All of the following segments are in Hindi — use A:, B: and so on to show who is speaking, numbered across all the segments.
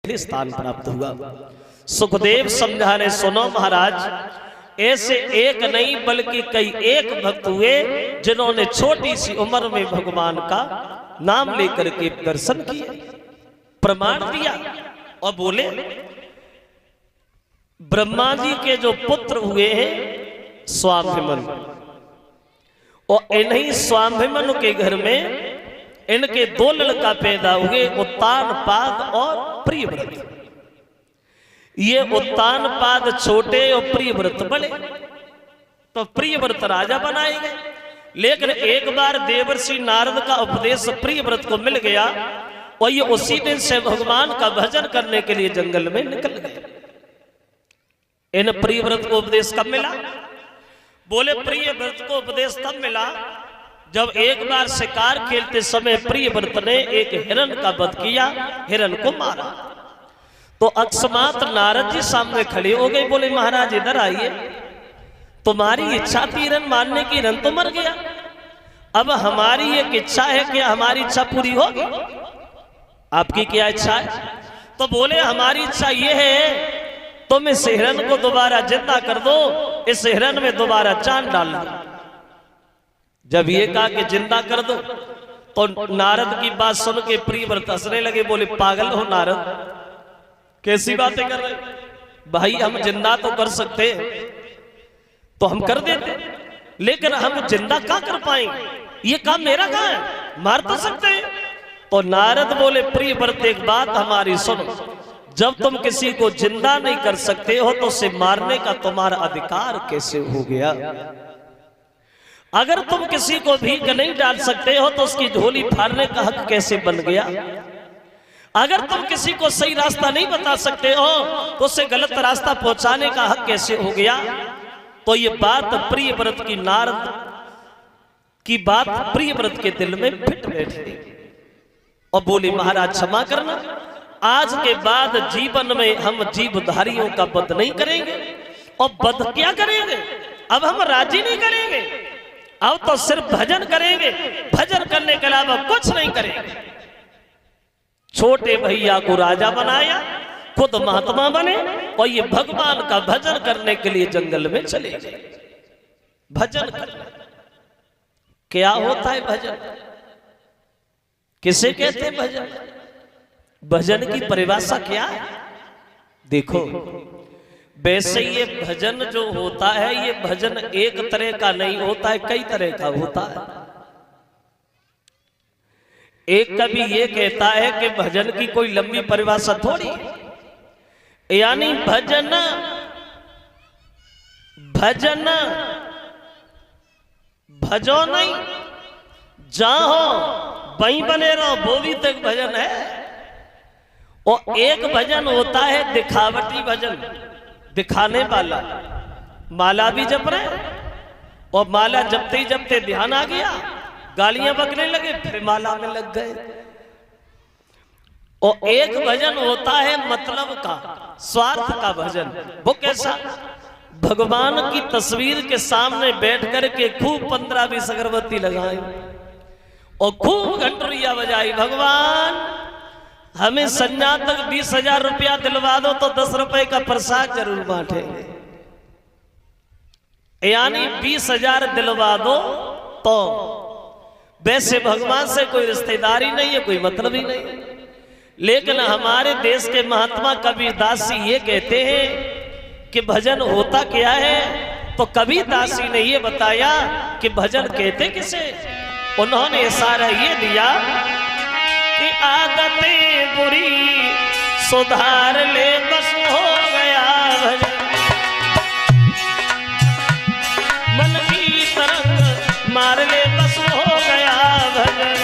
A: लिए स्थान प्राप्त हुआ। सुखदेव समझाने, सुनो महाराज, ऐसे एक नहीं बल्कि कई एक भक्त हुए जिन्होंने छोटी सी उम्र में भगवान का नाम लेकर के दर्शन किए, प्रमाण दिया। और बोले ब्रह्मा जी के जो पुत्र हुए हैं स्वाभिमनु, और इन्हीं स्वाभिमनु के घर में इनके दो लड़का पैदा हुए, उत्तानपाद और प्रियव्रत। ये उत्तानपाद छोटे और प्रियव्रत बड़े, तो प्रियव्रत राजा बनाए गए। लेकिन एक बार देवर्षि नारद का उपदेश प्रियव्रत को मिल गया और ये उसी दिन से भगवान का भजन करने के लिए जंगल में निकल गए। इन प्रियव्रत को उपदेश कब मिला? बोले प्रियव्रत को उपदेश तब मिला जब एक बार शिकार खेलते समय प्रियव्रत ने एक हिरण का वध किया, हिरण को मारा। तो अकस्मात नारद जी सामने खड़े हो गए, बोले महाराज इधर आइए, तुम्हारी इच्छा थी हिरण मारने की, हिरण तो मर गया, अब हमारी एक इच्छा है कि हमारी इच्छा पूरी होगी। आपकी क्या इच्छा है? तो बोले हमारी इच्छा ये है तुम इस हिरण को दोबारा जिंदा कर दो, इस हिरण में दोबारा जान डाल दो। जब ये कहा कि जिंदा कर दो तो नारद की बात सुन के प्रियव्रत हंसने लगे, बोले पागल हो नारद, कैसी बातें कर रहे भाई, हम जिंदा तो कर सकते तो हम कर देते, लेकिन हम जिंदा क्या कर पाएंगे, ये काम मेरा कहाँ है, मार तो सकते हैं। तो नारद बोले प्रियव्रत एक बात हमारी सुनो, जब तुम किसी को जिंदा नहीं कर सकते हो तो उसे मारने का तुम्हारा अधिकार कैसे हो गया? अगर तुम किसी को भीख नहीं डाल सकते हो तो उसकी झोली फाड़ने का हक कैसे बन गया? अगर तुम किसी को सही रास्ता नहीं बता सकते हो तो उसे गलत रास्ता पहुंचाने का हक कैसे हो गया? तो ये बात प्रियव्रत की, नारद की बात प्रियव्रत के दिल में फिट बैठी और बोली महाराज क्षमा करना, आज के बाद जीवन में हम जीवधारियों का वध नहीं करेंगे। और वध क्या करेंगे? अब हम राजी नहीं करेंगे, अब तो सिर्फ भजन करेंगे, भजन करने के अलावा कुछ नहीं करेंगे। छोटे भैया को राजा बनाया, खुद महात्मा बने और ये भगवान का भजन करने के लिए जंगल में चले गए। भजन करना क्या होता है? भजन किसे कहते हैं? भजन, भजन की परिभाषा क्या है? देखो, वैसे ये भजन जो होता है, ये भजन एक तरह का नहीं होता है, कई तरह का होता है। एक कवि ये कहता है कि भजन की कोई लंबी परिभाषा थोड़ी, यानी भजन भजन भजो नहीं, जहां वहीं बने रहो, वो भी तो एक भजन है। और एक भजन होता है दिखावटी भजन, दिखाने वाला, माला भी जप रहे और माला जपते ही जपते ध्यान आ गया, गालियां बकने लगे, फिर माला में लग गए। और एक भजन होता है मतलब का, स्वार्थ का भजन। वो कैसा? भगवान की तस्वीर के सामने बैठ करके खूब 15-20 अगरबत्ती लगाई और खूब घंटरिया बजाई, भगवान हमें संध्या तक 20,000 रुपया दिलवा दो तो 10 रुपए का प्रसाद जरूर बांटेंगे। यानी 20,000 दिलवा दो तो वैसे भगवान से कोई रिश्तेदारी नहीं है, कोई मतलब ही नहीं। लेकिन हमारे देश के महात्मा कबीरदास जी ये कहते हैं कि भजन होता क्या है? तो कबीरदास जी ने ये बताया कि भजन कहते किसे। उन्होंने इशारा ये दिया कि आदतें बुरी सुधार ले, बस हो गया भजन, मन की तरंग मार ले, बस हो गया भजन।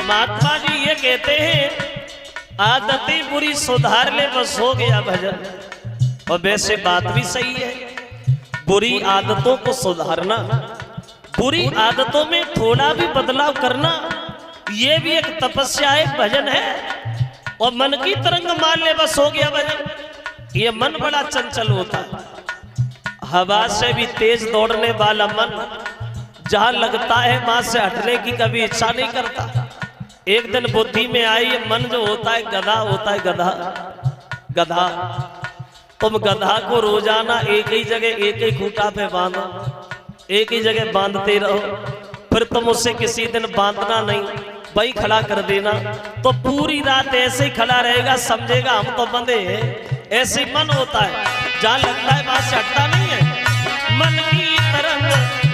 A: महात्मा जी ये कहते हैं आदतें बुरी सुधार ले, बस हो गया भजन। और वैसे बात भी सही है, बुरी आदतों को सुधारना, बुरी आदतों में थोड़ा भी बदलाव करना, ये भी एक तपस्या है, भजन है। और मन की तरंग मार ले, बस हो गया भजन। ये मन बड़ा चंचल होता है, हवा से भी तेज दौड़ने वाला मन जहां लगता है मां से हटने की कभी इच्छा नहीं करता। एक दिन बुद्धि में आई, ये मन जो होता है गधा होता है, गधा। तुम गधा को रोजाना एक ही जगह एक ही खूंटा पे बांधो, एक ही जगह बांधते रहो, फिर तुम उससे किसी दिन बांधना नहीं, वही खड़ा कर देना, तो पूरी रात ऐसे ही खड़ा रहेगा, समझेगा हम तो बंधे हैं। ऐसे मन होता है, जहां लगता है वहां से हटता नहीं है। मन की तरंग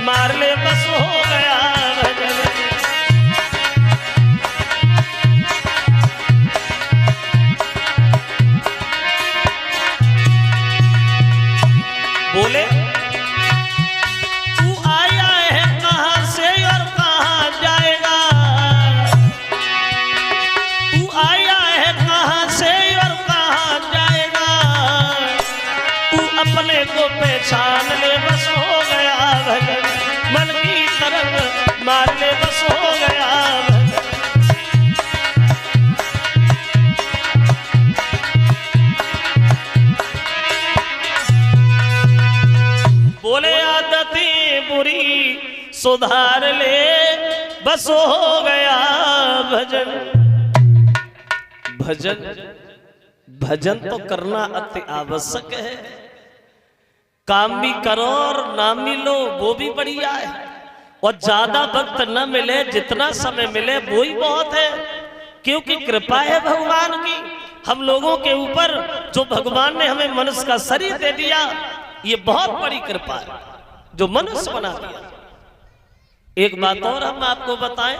A: मार ले बस हो गया भजन। बोले तू आया है कहां से और कहां जाएगा, तू आया है कहां से और कहां जाएगा, तू अपने को पहचान ले बस हो गया भजन। मन की तरंग मार ले बस हो गया भजन। बोले आदतें बुरी सुधार ले बस हो गया भजन। भजन भजन तो करना अति आवश्यक है। काम भी करो और नाम भी लो, वो भी बढ़िया है। और ज्यादा वक्त न मिले, जितना समय मिले वो ही बहुत है, क्योंकि कृपा है भगवान की हम लोगों के ऊपर। जो भगवान ने हमें मनुष्य का शरीर दे दिया, ये बहुत बड़ी कृपा है जो मनुष्य बना दिया। एक बात और हम आपको बताएं,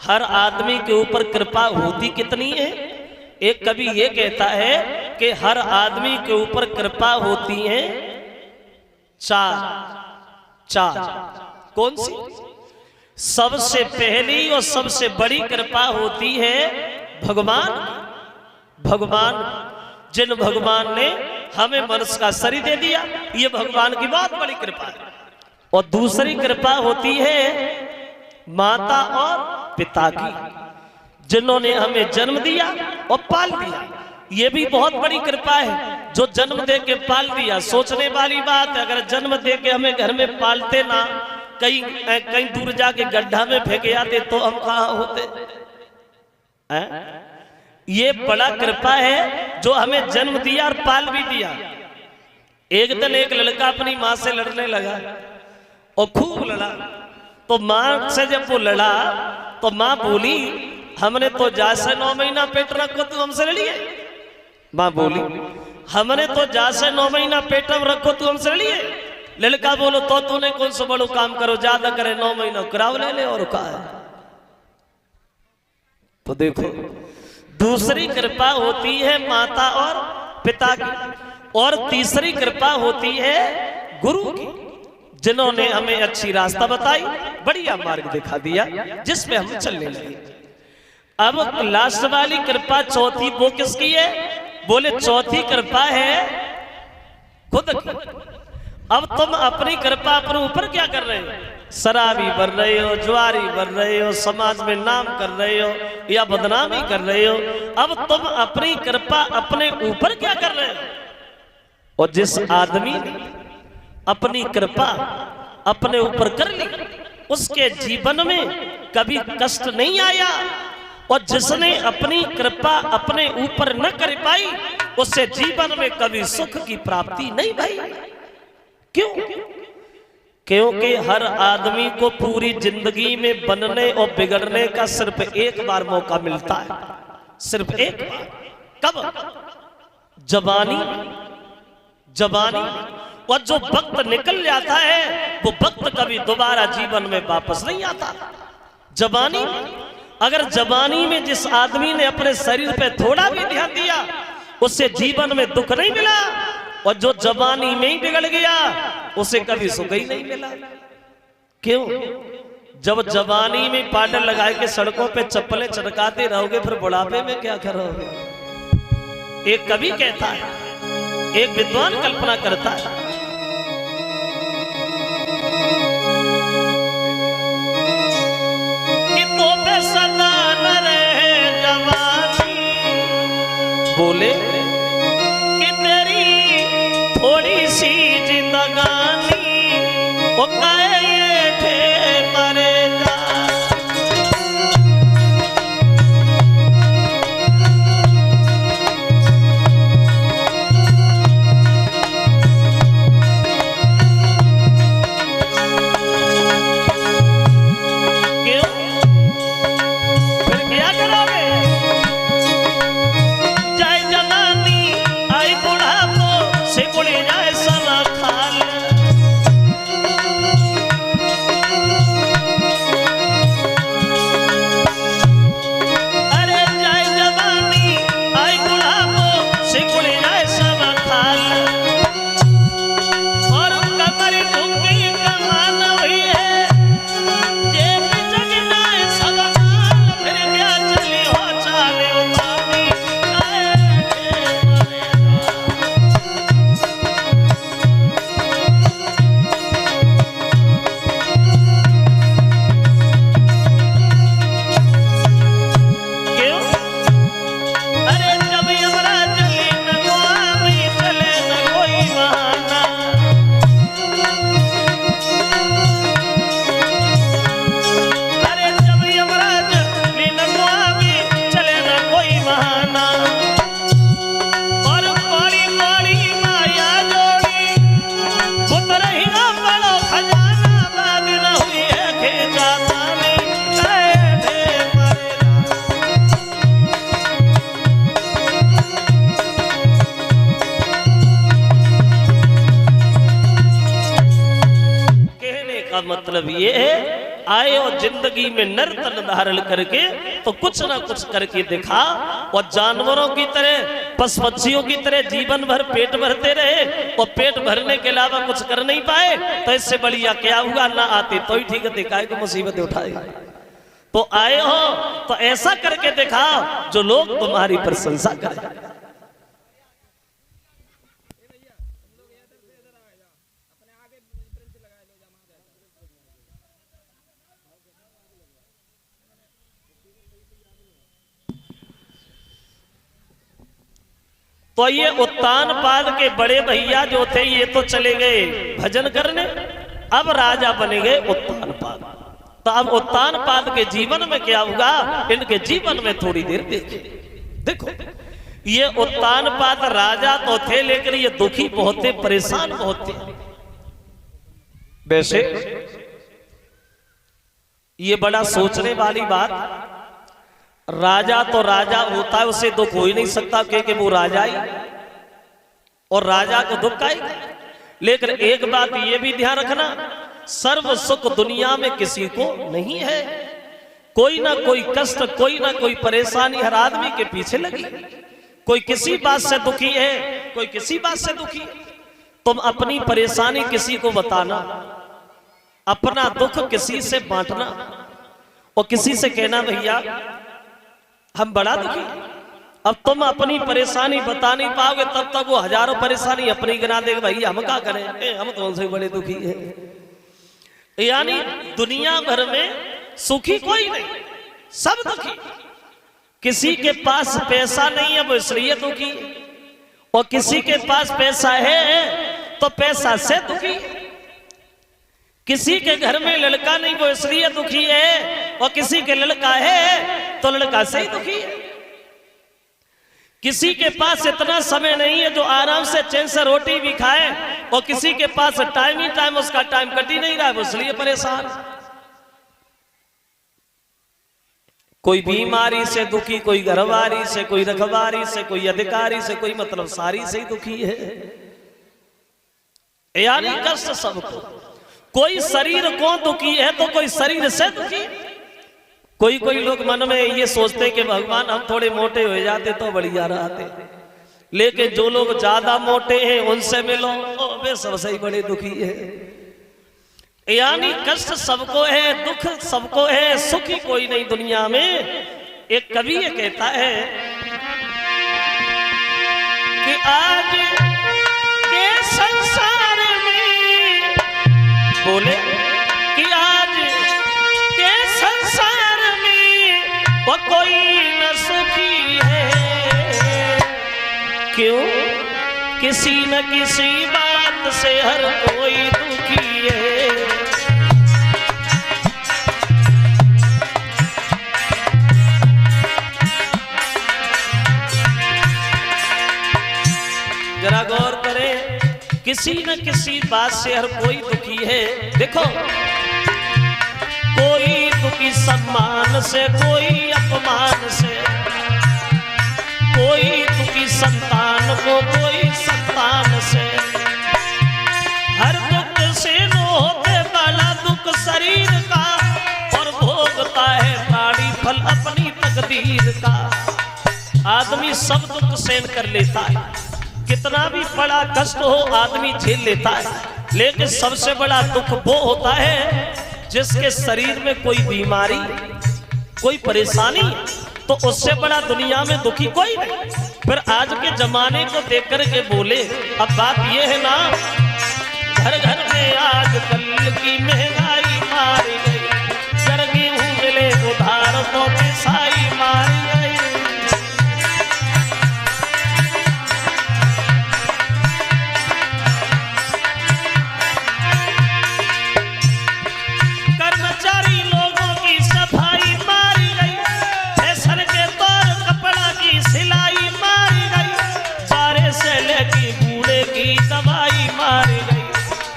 A: हर आदमी के ऊपर कृपा होती कितनी है। एक कवि ये कहता है कि हर आदमी के ऊपर कृपा होती है चार। कौन सी? सबसे पहली और सबसे बड़ी कृपा होती है भगवान, जिन भगवान ने हमें मनुष्य का शरीर दे दिया, ये भगवान की बहुत बड़ी कृपा है। और दूसरी कृपा होती है माता और पिता की, जिन्होंने हमें जन्म दिया और पाल दिया। ये भी बहुत बड़ी कृपा है, जो जन्म दे के पाल दिया। सोचने वाली बात है, अगर जन्म दे के हमें घर में पालते ना, कहीं दूर जाके गड्ढा में फेंक आते तो हम कहाँ होते। ये बड़ा कृपा है जो हमें जन्म दिया और पाल भी दिया। एक दिन एक लड़का अपनी माँ से लड़ने लगा और खूब लड़ा। तो माँ से जब वो लड़ा तो माँ बोली, हमने तो जैसे 9 महीना पेट रखो तू हमसे लड़िए। माँ बोली, हमने तो जैसे 9 महीना पेट में रखो तू हमसे लड़िए। लड़का बोलो, तो तूने कौन सा बड़ो काम करो, ज्यादा करे 9 महीना कराव ले और कहा। तो देखो, दूसरी कृपा होती है माता और पिता की, और तीसरी कृपा होती है गुरु की, जिन्होंने हमें अच्छी रास्ता बताई, बढ़िया मार्ग दिखा दिया, जिसमें हम चलने लगे। अब लास्ट वाली कृपा चौथी, वो किसकी है? बोले चौथी कृपा है खुद की। अब तुम अपनी कृपा अपने ऊपर क्या कर रहे हो? शराबी बन रहे हो, जुआरी बन रहे हो, समाज में नाम कर रहे हो या बदनामी कर रहे हो। अब तुम अपनी कृपा अपने ऊपर क्या कर रहे हो? और जिस आदमी ने अपनी कृपा अपने ऊपर कर ली, उसके जीवन में कभी कष्ट नहीं आया। और जिसने अपनी कृपा अपने ऊपर न कर पाई, उससे जीवन में कभी सुख की प्राप्ति नहीं भई। क्यों? क्योंकि हर आदमी को पूरी जिंदगी में बनने और बिगड़ने का सिर्फ एक बार मौका मिलता है, सिर्फ एक बार। कब? जवानी। और जो वक्त निकल जाता है, वो वक्त कभी दोबारा जीवन में वापस नहीं आता। जवानी, अगर जवानी में जिस आदमी ने अपने शरीर पे थोड़ा भी ध्यान दिया, उससे जीवन में दुख नहीं मिला। और जो जवानी में ही बिगड़ गया, उसे कभी सुख ही नहीं मिला। क्यों? जब जवानी में पाउडर लगा के सड़कों पे चप्पलें चटकाते रहोगे, फिर बुढ़ापे में क्या करोगे? एक कवि कहता है, एक विद्वान कल्पना करता है, कि तो पे सदा न रहे जवानी। बोले कि तेरी थोड़ी सी जिंदगानी वो काए थे मरे जा मतलब ये है आए और जिंदगी में नर तन धारण करके तो कुछ ना कुछ करके दिखा और जानवरों की तरह पशु पक्षियों की तरह जीवन भर पेट भरते रहे और पेट भरने के अलावा कुछ कर नहीं पाए तो इससे बढ़िया क्या हुआ ना आते तो ही ठीक है दिखाए को मुसीबतें उठाए तो आए हो तो ऐसा करके दिखाओ जो लोग तुम्हारी प्रशंसा करें। तो ये उत्तान पाद के बड़े भैया जो थे ये तो चले गए भजन करने, अब राजा बने गए उत्तान पाद। तो अब उत्तान पाद के जीवन में क्या हुआ, इनके जीवन में थोड़ी देर देखो ये उत्तान पाद राजा तो थे लेकिन ये दुखी बहुत थे, परेशान बहुत थे। वैसे ये बड़ा सोचने वाली बात, राजा तो राजा होता है उसे दुख हो ही नहीं सकता क्योंकि वो राजा ही और राजा को दुख आएगा। लेकिन एक बात ये भी ध्यान रखना, सर्व सुख दुनिया में किसी को नहीं है, कोई ना कोई कष्ट कोई ना कोई परेशानी हर आदमी के पीछे लगी। कोई किसी बात से दुखी है, कोई किसी बात से दुखी है। तुम अपनी परेशानी किसी को बताना, अपना दुख किसी से बांटना और किसी से कहना भैया हम बड़ा दुखी। अब तुम अपनी परेशानी बता नहीं पाओगे तब तक वो हजारों परेशानी अपनी गिना देगा, भैया हम क्या करें, हम तो उनसे बड़े दुखी हैं। यानी दुनिया भर में सुखी कोई नहीं, सब दुखी। किसी के पास पैसा नहीं है वो इसलिए दुखी, और किसी के पास पैसा है तो पैसा से दुखी। किसी के घर में लड़का नहीं वो इसलिए दुखी है, और किसी के लड़का है तो लड़का से ही दुखी है। किसी के पास इतना समय नहीं है जो आराम से चैन से रोटी भी खाए, और किसी के पास टाइम ही टाइम उसका टाइम कट ही नहीं रहा है वो इसलिए परेशान। कोई बीमारी से दुखी, कोई घरवारी से, कोई रखवारी से, कोई अधिकारी से, कोई मतलब सारी से ही दुखी है। यानी कष्ट सबको, कोई शरीर को दुखी है तो कोई शरीर से दुखी। कोई कोई लोग मन में ये सोचते कि भगवान हम थोड़े मोटे हो जाते तो बढ़िया रहते, लेकिन जो लोग ज्यादा मोटे हैं उनसे मिलो वे सबसे ही बड़े दुखी है। यानी कष्ट सबको है, दुख सबको है, सुखी कोई नहीं दुनिया में। एक कवि ये कहता है कि आज के संसार में, बोले कि आज के संसार में वो कोई न सुखी है। क्यों? किसी न किसी बात से हर कोई दुखी है। किसी न किसी बात से हर कोई दुखी है। देखो, कोई दुखी सम्मान से, कोई अपमान से, कोई दुखी संतान को, कोई संतान से। हर दुख से न होते वाला दुख शरीर का, और भोगता है ताड़ी फल अपनी तकदीर का। आदमी सब दुख सहन कर लेता है, कितना भी बड़ा कष्ट हो आदमी झेल लेता है, लेकिन सबसे बड़ा दुख वो होता है जिसके शरीर में कोई बीमारी, कोई परेशानी, तो उससे बड़ा दुनिया में दुखी कोई नहीं। फिर आज के जमाने को देख कर के बोले, अब बात ये है ना, घर घर में आज कल की महंगाई मारी गई, जर गेहूं मिले उधार तो पिसाई मारी गई। कर्मचारी लोगों की सफाई मारी गई, फैशन के तौर कपड़ा की सिलाई मारी गई, सारे से लेके बूढ़े की दवाई मारी गई,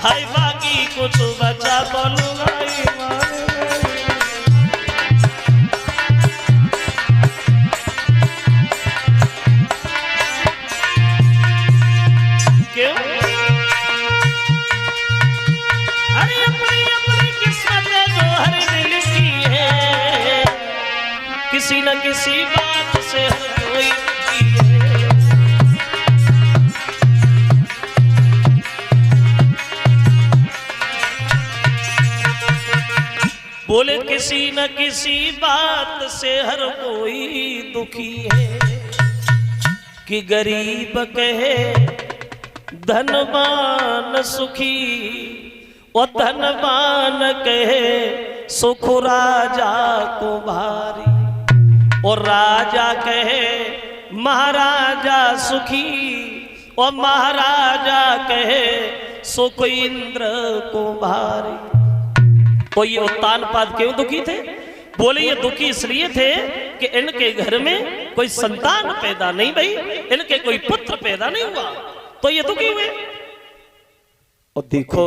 A: हाय बाकी कुछ बचा तो लुगाई मारी गई। क्यों? अरे अपनी अपनी किस्मत है जो हर ने लिखी है, किसी न किसी बात से हर कोई दुखी है। बोले किसी न किसी बात से हर कोई दुखी है, कि गरीब कहे धनवान सुखी, और धनवान कहे सुख राजा को भारी, और राजा कहे महाराजा सुखी, और महाराजा कहे सुख इंद्र को भारी। तो ये उत्तानपाद क्यों दुखी थे? बोले ये दुखी इसलिए थे कि इनके घर में कोई संतान पैदा नहीं भई, इनके कोई पुत्र पैदा नहीं हुआ, तो ये दुखी हुए। और देखो,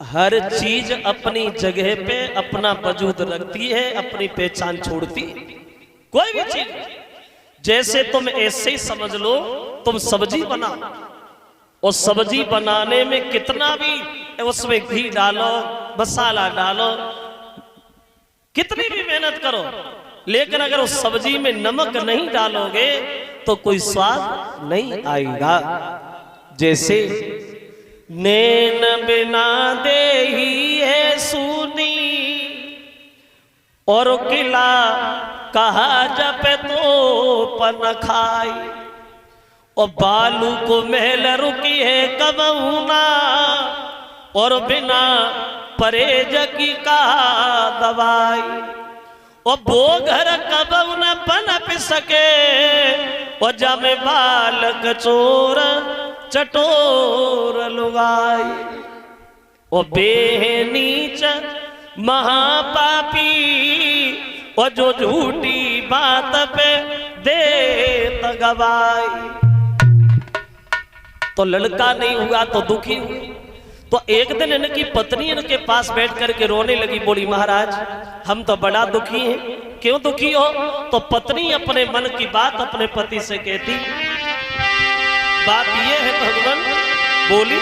A: हर चीज अपनी जगह पे अपना वजूद रखती है, अपनी पहचान छोड़ती है। कोई भी चीज, जैसे तुम ऐसे ही समझ लो, तुम सब्जी बनाओ, और सब्जी बनाने में कितना भी उसमें घी डालो, मसाला डालो, कितनी भी मेहनत करो, लेकिन अगर उस सब्जी में नमक नहीं डालोगे तो कोई स्वाद नहीं आएगा। जैसे नैन बिना देही है सूनी, और किला कहा जपे तो पन खाई, और बालू को महल रुकी है कबहुना, और बिना परहेज की कहा दवाई, और वो घर कबहु न पनप सके, और जमे बालक चोर चटोर लुगाई, और बेनीच महापापी, और जो झूठी बात पे देत गवाई। तो लड़का नहीं हुआ तो दुखी हुए। तो एक दिन इनकी पत्नी इनके पास बैठ करके रोने लगी, बोली महाराज हम तो बड़ा दुखी हैं। क्यों दुखी हो? तो पत्नी अपने मन की बात अपने पति से कहती, बात ये है भगवान, बोली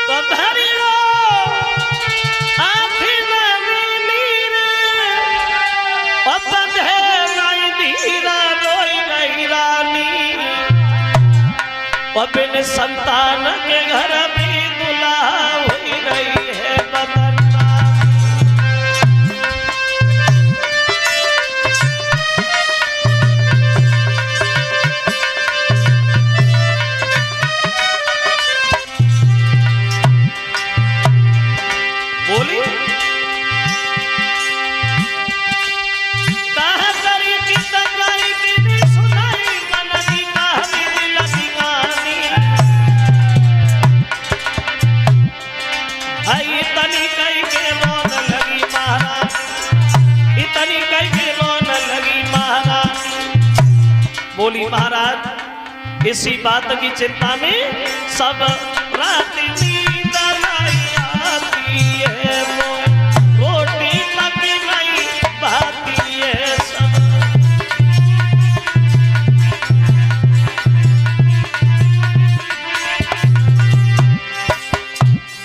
A: तो धरी रो आँखी नमी नीर, और बंधे नहीं धीरा रोई गई रानी, और बिन संतान के घर भी दुल्हा हुई गई है बदन। बोली कहा करी की तकराई की भी सुनाई, मनदी कहानी लगी कहानी, बोली महाराज इसी बात की चिंता में सब रात नींद नहीं आती है, रोटी तक नहीं भाती है सब।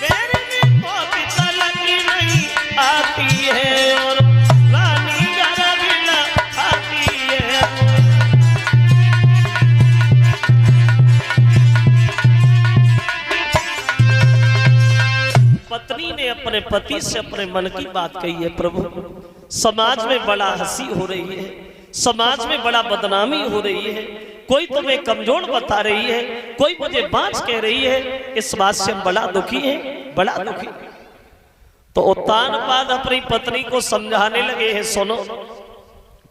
A: मेरे में बहुत तलक नहीं आती है और रानी घर भी आती है। पत्नी ने अपने पति से अपने मन की बात कही है, प्रभु समाज में बड़ा हंसी हो रही है, समाज में बड़ा बदनामी हो रही है, कोई तुम्हें कमजोर बता रही है, कोई मुझे बांझ कह रही है, इस बात से हम बड़ा दुखी हैं, बड़ा दुखी। तो उत्तानपाद अपनी पत्नी को समझाने लगे हैं, सुनो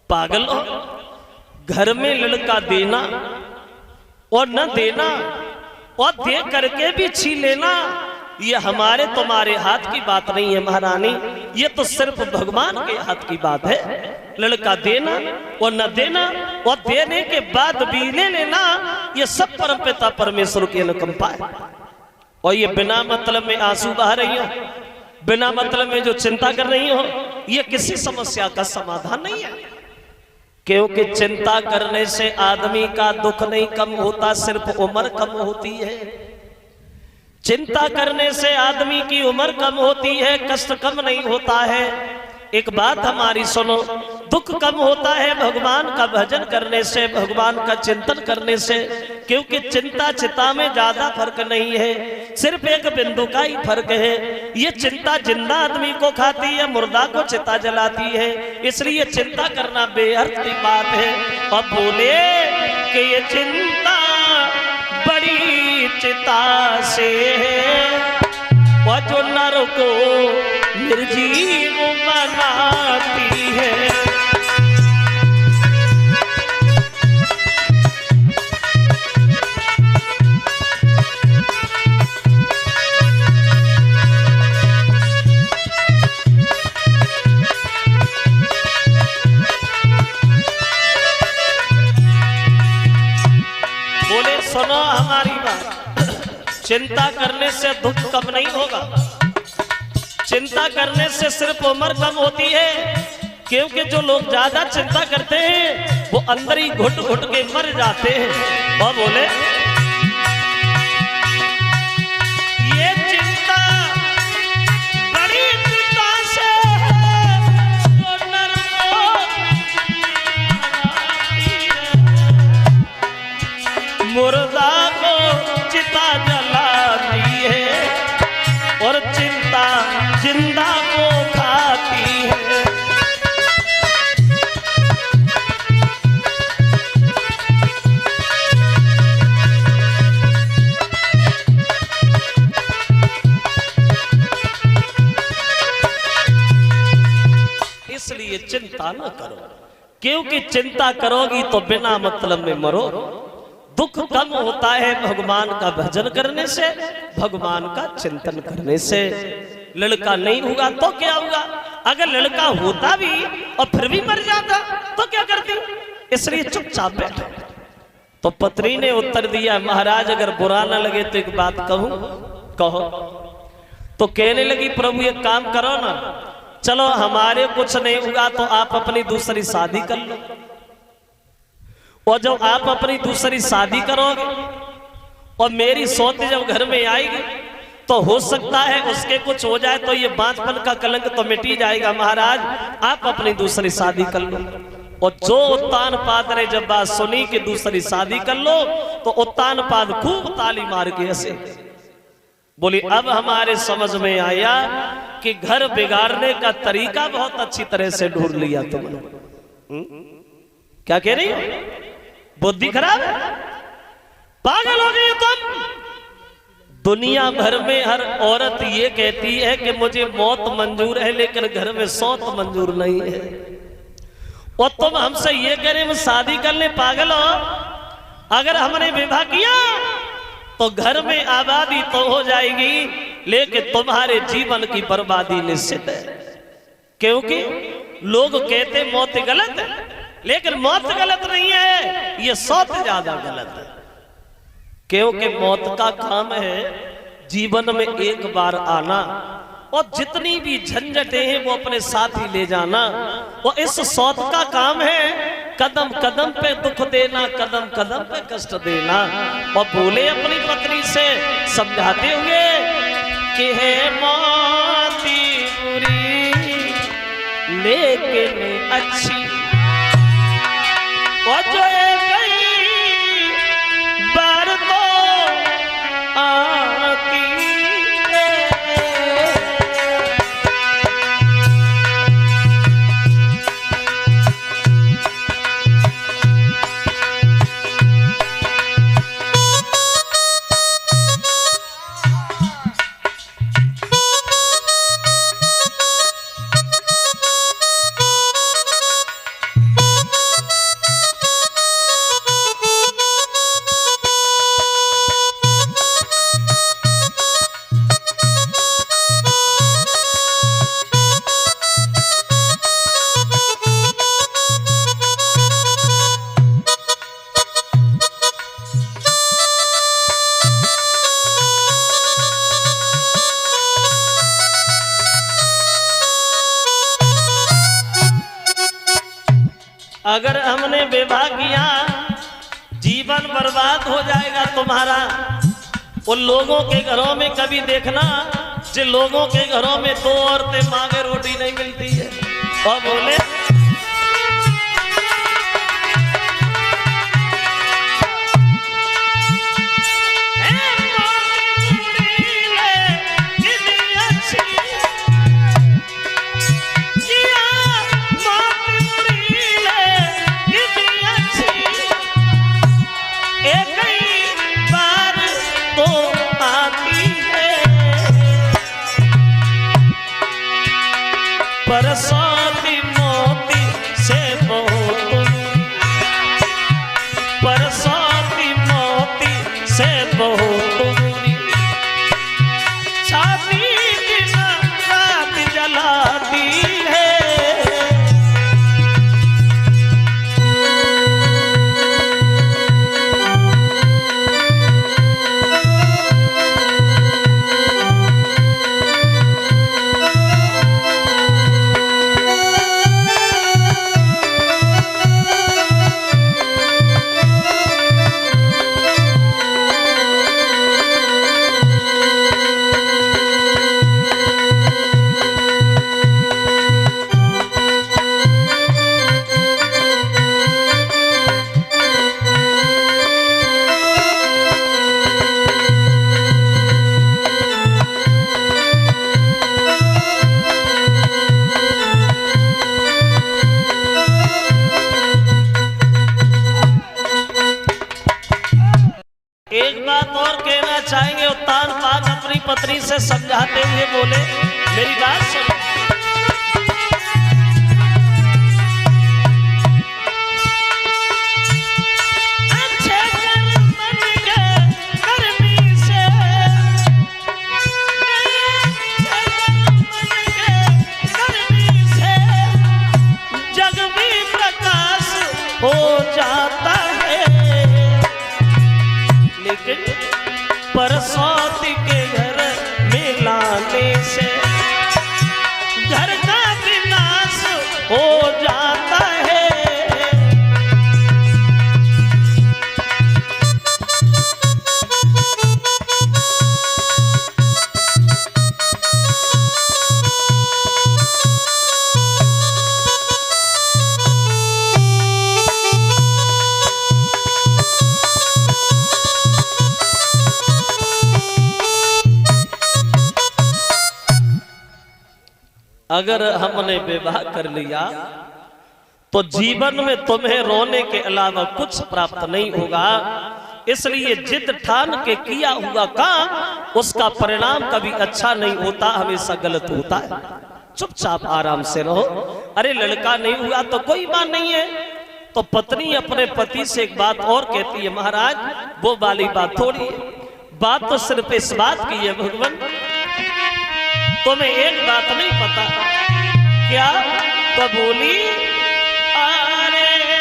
A: पागल हो, घर में लड़का देना और न देना और दे करके भी छीन लेना ये हमारे तुम्हारे हाथ की बात नहीं है महारानी, ये तो सिर्फ भगवान के हाथ की बात है। लड़का देना और न देना और देने के बाद भी ले लेना ये सब परमपिता परमेश्वर की अनुकंपा है। और ये बिना मतलब में आंसू बहा रही हो, बिना मतलब में जो चिंता कर रही हो, ये किसी समस्या का समाधान नहीं है। क्योंकि चिंता करने से आदमी का दुख नहीं कम होता, सिर्फ उम्र कम होती है। चिंता करने से आदमी की उम्र कम होती है, कष्ट कम नहीं होता है। एक बात हमारी सुनो, दुख कम होता है भगवान का भजन करने से, भगवान का चिंतन करने से। क्योंकि चिंता चिता में ज्यादा फर्क नहीं है, सिर्फ एक बिंदु का ही फर्क है। ये चिंता जिंदा आदमी को खाती है, मुर्दा को चिता जलाती है, इसलिए चिंता करना बेअर्थ की बात है। अब बोले कि ये चिंता बड़ी चिता से है और जो नर को निर्जीव बनाती है। बोले सुनो हमारी बात, चिंता करने से दुख कम नहीं होगा, चिंता करने से सिर्फ उम्र कम होती है। क्योंकि जो लोग ज्यादा चिंता करते हैं वो अंदर ही घुट घुट के मर जाते हैं। और बोले ये चिंता बड़ी चिंता से है, वो नर को मुर्दा को चिता जलाती है और चिंता जिंदा को खाती है। इसलिए चिंता न करो, क्योंकि चिंता करोगी तो बिना मतलब में मरो। दुख कम होता है भगवान का भजन करने से, भगवान का चिंतन करने से। लड़का नहीं होगा तो क्या होगा, अगर लड़का होता भी और फिर भी मर जाता तो क्या करती, इसलिए चुपचाप बैठो। तो पत्नी ने उत्तर दिया, महाराज अगर बुरा ना लगे तो एक बात कहूं, कहो। तो कहने लगी, प्रभु एक काम करो ना, चलो हमारे कुछ नहीं होगा तो आप अपनी दूसरी शादी कर लो, और जब आप अपनी दूसरी शादी करोगे और मेरी सौतें जब घर में आएगी तो हो सकता है उसके कुछ हो जाए तो ये बांझपन का कलंक तो मिट ही जाएगा। महाराज आप अपनी दूसरी शादी कर लो। और जो उत्तानपाद ने जब बात सुनी कि दूसरी शादी कर लो तो उत्तानपाद खूब ताली मार के हंसे। बोली अब हमारे समझ में आया कि घर बिगाड़ने का तरीका बहुत अच्छी तरह से ढूंढ लिया तुमने। क्या कह रही हो, बुद्धि खराब है, पागल हो गई तुम। दुनिया भर में हर औरत ये कहती है कि मुझे मौत मंजूर है, लेकिन घर में सौत मंजूर नहीं है। और तुम हमसे ये कह रहे हम शादी कर ले, पागल हो। अगर हमने विवाह किया तो घर में आबादी तो हो जाएगी, लेकिन तुम्हारे जीवन की बर्बादी निश्चित है। क्योंकि लोग कहते मौत गलत है, लेकिन मौत गलत नहीं है, ये सौत ज्यादा गलत है। क्योंकि मौत का काम है जीवन में एक बार आना और जितनी भी झंझटें हैं वो अपने साथ ही ले जाना। और इस सौत का काम है कदम कदम पे दुख देना, कदम कदम पे कष्ट देना। और बोले अपनी पत्नी से समझाते हुए कि है मौती बुरी लेकिन अच्छी, और जो कई बार तो आती है। अगर हमने विवाह किया जीवन बर्बाद हो जाएगा तुम्हारा। उन लोगों के घरों में कभी देखना जिन लोगों के घरों में दो औरतें मांगे रोटी नहीं मिलती है, और बोले परसाती मोती से बहुत, परसाती मोती से बहुत छाती की रात जलाती है। एक बात और कहना चाहेंगे, उत्तान पाद अपनी पत्नी से समझाते हुए बोले मेरी बात सुनो। अच्छे कर्म के कर्मी से, कर्मी से जग भी प्रकाश हो जाता है। लेकिन परसौती के घर में लाने से घर का विनाश हो जाता है। अगर हमने विवाह कर लिया तो जीवन में तुम्हें रोने के अलावा कुछ प्राप्त नहीं होगा। इसलिए जिद ठान के किया हुआ काम उसका परिणाम कभी अच्छा नहीं होता, हमेशा गलत होता है। चुपचाप आराम से रहो। अरे लड़का नहीं हुआ तो कोई बात नहीं है। तो पत्नी अपने पति से एक बात और कहती है, महाराज वो वाली बात थोड़ी है, बात तो सिर्फ इस बात की है भगवान, तुम्हें एक बात नहीं पता। क्या? तो बोली अरे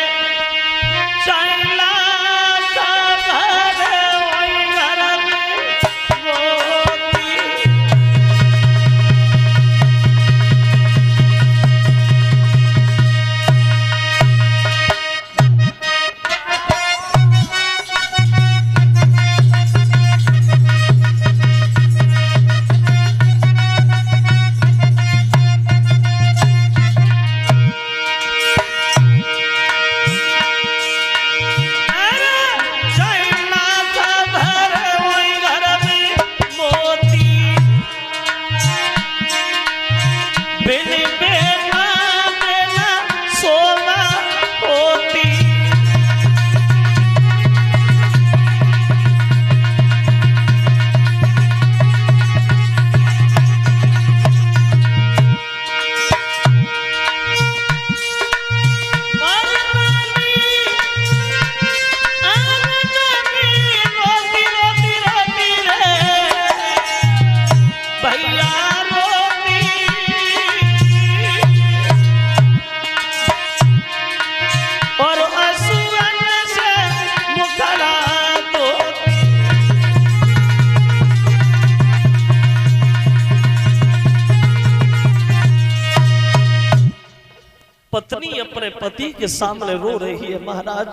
A: पत्नी अपने पति के सामने रो रही है, महाराज